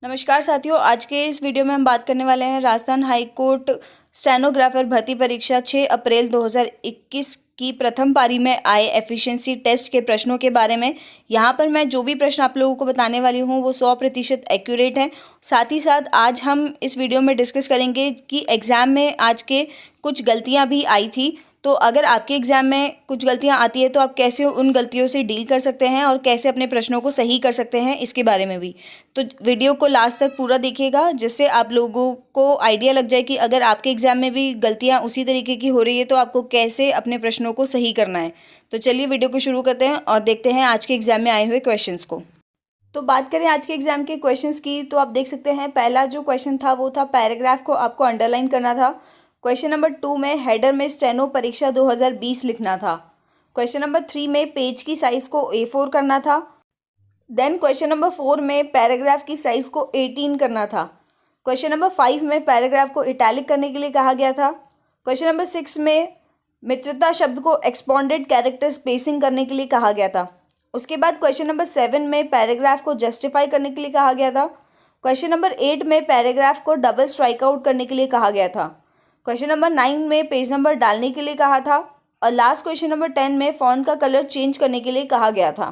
नमस्कार साथियों, आज के इस वीडियो में हम बात करने वाले हैं राजस्थान हाई कोर्ट स्टेनोग्राफर भर्ती परीक्षा 6 अप्रैल 2021 की प्रथम पारी में आए एफिशिएंसी टेस्ट के प्रश्नों के बारे में। यहाँ पर मैं जो भी प्रश्न आप लोगों को बताने वाली हूँ वो 100% एक्यूरेट हैं। साथ ही साथ आज हम इस वीडियो में डिस्कस करेंगे कि एग्ज़ाम में आज के कुछ गलतियाँ भी आई थी, तो अगर आपके एग्ज़ाम में कुछ गलतियां आती है तो आप कैसे उन गलतियों से डील कर सकते हैं और कैसे अपने प्रश्नों को सही कर सकते हैं, इसके बारे में भी। तो वीडियो को लास्ट तक पूरा देखिएगा, जिससे आप लोगों को आइडिया लग जाए कि अगर आपके एग्ज़ाम में भी गलतियां उसी तरीके की हो रही है तो आपको कैसे अपने प्रश्नों को सही करना है। तो चलिए वीडियो को शुरू करते हैं और देखते हैं आज के एग्ज़ाम में आए हुए क्वेश्चन को। तो बात करें आज के एग्ज़ाम के क्वेश्चंस की, तो आप देख सकते हैं पहला जो क्वेश्चन था वो था पैराग्राफ को आपको अंडरलाइन करना था। क्वेश्चन नंबर 2 में हेडर में स्टेनो परीक्षा 2020 लिखना था। क्वेश्चन नंबर 3 में पेज की साइज़ को A4 करना था। देन क्वेश्चन नंबर 4 में पैराग्राफ की साइज़ को 18 करना था। क्वेश्चन नंबर 5 में पैराग्राफ को इटैलिक करने के लिए कहा गया था। क्वेश्चन नंबर 6 में मित्रता शब्द को एक्सपॉन्डेड कैरेक्टर स्पेसिंग करने के लिए कहा गया था। उसके बाद क्वेश्चन नंबर 7 में पैराग्राफ को जस्टिफाई करने के लिए कहा गया था। क्वेश्चन नंबर 8 में पैराग्राफ को डबल स्ट्राइक आउट करने के लिए कहा गया था। क्वेश्चन नंबर 9 में पेज नंबर डालने के लिए कहा था और लास्ट क्वेश्चन नंबर 10 में फॉन्ट का कलर चेंज करने के लिए कहा गया था।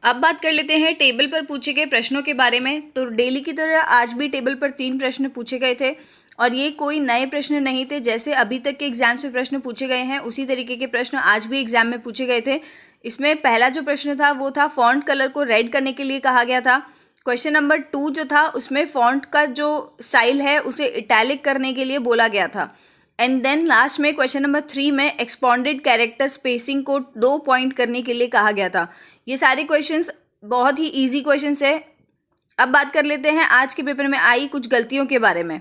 अब बात कर लेते हैं टेबल पर पूछे गए प्रश्नों के बारे में। तो डेली की तरह आज भी टेबल पर 3 प्रश्न पूछे गए थे और ये कोई नए प्रश्न नहीं थे। जैसे अभी तक के एग्जाम्स में प्रश्न पूछे गए हैं उसी तरीके के प्रश्न आज भी एग्जाम में पूछे गए थे। इसमें पहला जो प्रश्न था वो था फॉन्ट कलर को रेड करने के लिए कहा गया था। क्वेश्चन नंबर 2 जो था उसमें फॉन्ट का जो स्टाइल है उसे इटैलिक करने के लिए बोला गया था। एंड देन लास्ट में क्वेश्चन नंबर 3 में एक्सपॉन्डेड कैरेक्टर स्पेसिंग को 2 पॉइंट करने के लिए कहा गया था। ये सारे क्वेश्चंस बहुत ही इजी क्वेश्चंस है। अब बात कर लेते हैं आज के पेपर में आई कुछ गलतियों के बारे में।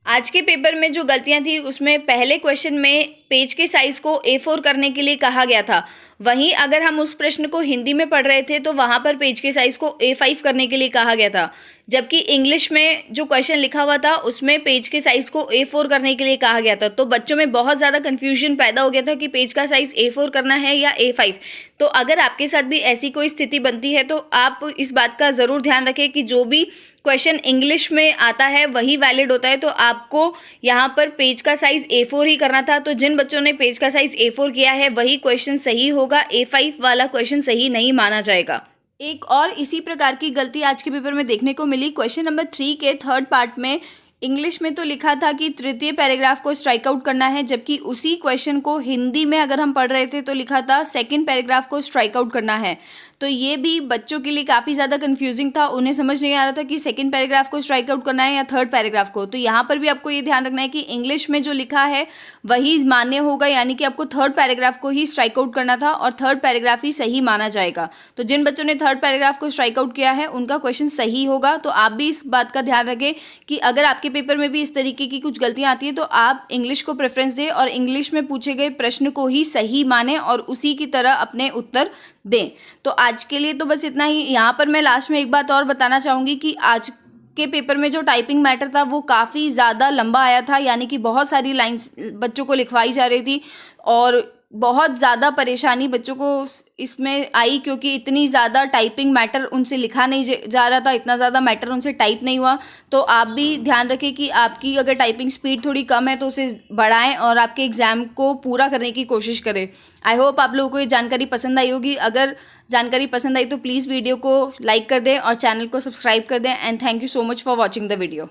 आज के पेपर में जो गलतियां थी उसमें पहले क्वेश्चन में पेज के साइज़ को A4 करने के लिए कहा गया था। वहीं अगर हम उस प्रश्न को हिंदी में पढ़ रहे थे तो वहाँ पर पेज के साइज़ को A5 करने के लिए कहा गया था, जबकि इंग्लिश में जो क्वेश्चन लिखा हुआ था उसमें पेज के साइज़ को A4 करने के लिए कहा गया था। तो बच्चों में बहुत ज़्यादा कन्फ्यूजन पैदा हो गया था कि पेज का साइज़ A4 करना है या A5। तो अगर आपके साथ भी ऐसी कोई स्थिति बनती है तो आप इस बात का ज़रूर ध्यान रखें कि जो भी क्वेश्चन इंग्लिश में आता है वही वैलिड होता है। तो आपको यहाँ पर पेज का साइज़ A4 ही करना था। तो जिन बच्चों ने पेज का साइज़ A4 किया है वही क्वेश्चन सही होगा, A5 वाला क्वेश्चन सही नहीं माना जाएगा। एक और इसी प्रकार की गलती आज के पेपर में देखने को मिली। क्वेश्चन नंबर 3 के थर्ड पार्ट में इंग्लिश में तो लिखा था कि तृतीय पैराग्राफ को स्ट्राइक आउट करना है, जबकि उसी क्वेश्चन को हिंदी में अगर हम पढ़ रहे थे तो लिखा था सेकंड पैराग्राफ को स्ट्राइक आउट करना है। तो ये भी बच्चों के लिए काफ़ी ज़्यादा कंफ्यूजिंग था, उन्हें समझ नहीं आ रहा था कि सेकंड पैराग्राफ को स्ट्राइक आउट करना है या थर्ड पैराग्राफ को। तो यहाँ पर भी आपको ये ध्यान रखना है कि इंग्लिश में जो लिखा है वही मान्य होगा, यानी कि आपको थर्ड पैराग्राफ को ही स्ट्राइक आउट करना था और थर्ड पैराग्राफ ही सही माना जाएगा। तो जिन बच्चों ने थर्ड पैराग्राफ को स्ट्राइक आउट किया है उनका क्वेश्चन सही होगा। तो आप भी इस बात का ध्यान रखें कि अगर आपके पेपर में भी इस तरीके की कुछ गलतियाँ आती है तो आप इंग्लिश को प्रेफरेंस दें और इंग्लिश में पूछे गए प्रश्न को ही सही माने और उसी की तरह अपने उत्तर दें। तो आज के लिए तो बस इतना ही। यहाँ पर मैं लास्ट में एक बात और बताना चाहूँगी कि आज के पेपर में जो टाइपिंग मैटर था वो काफ़ी ज़्यादा लंबा आया था, यानी कि बहुत सारी लाइंस बच्चों को लिखवाई जा रही थी और बहुत ज़्यादा परेशानी बच्चों को इसमें आई, क्योंकि इतनी ज़्यादा टाइपिंग मैटर उनसे लिखा नहीं जा रहा था, इतना ज़्यादा मैटर उनसे टाइप नहीं हुआ। तो आप भी ध्यान रखें कि आपकी अगर टाइपिंग स्पीड थोड़ी कम है तो उसे बढ़ाएं और आपके एग्ज़ाम को पूरा करने की कोशिश करें। आई होप आप लोगों को ये जानकारी पसंद आई होगी। अगर जानकारी पसंद आई तो प्लीज़ वीडियो को लाइक कर दें और चैनल को सब्सक्राइब कर दें। And thank you so much for watching the video.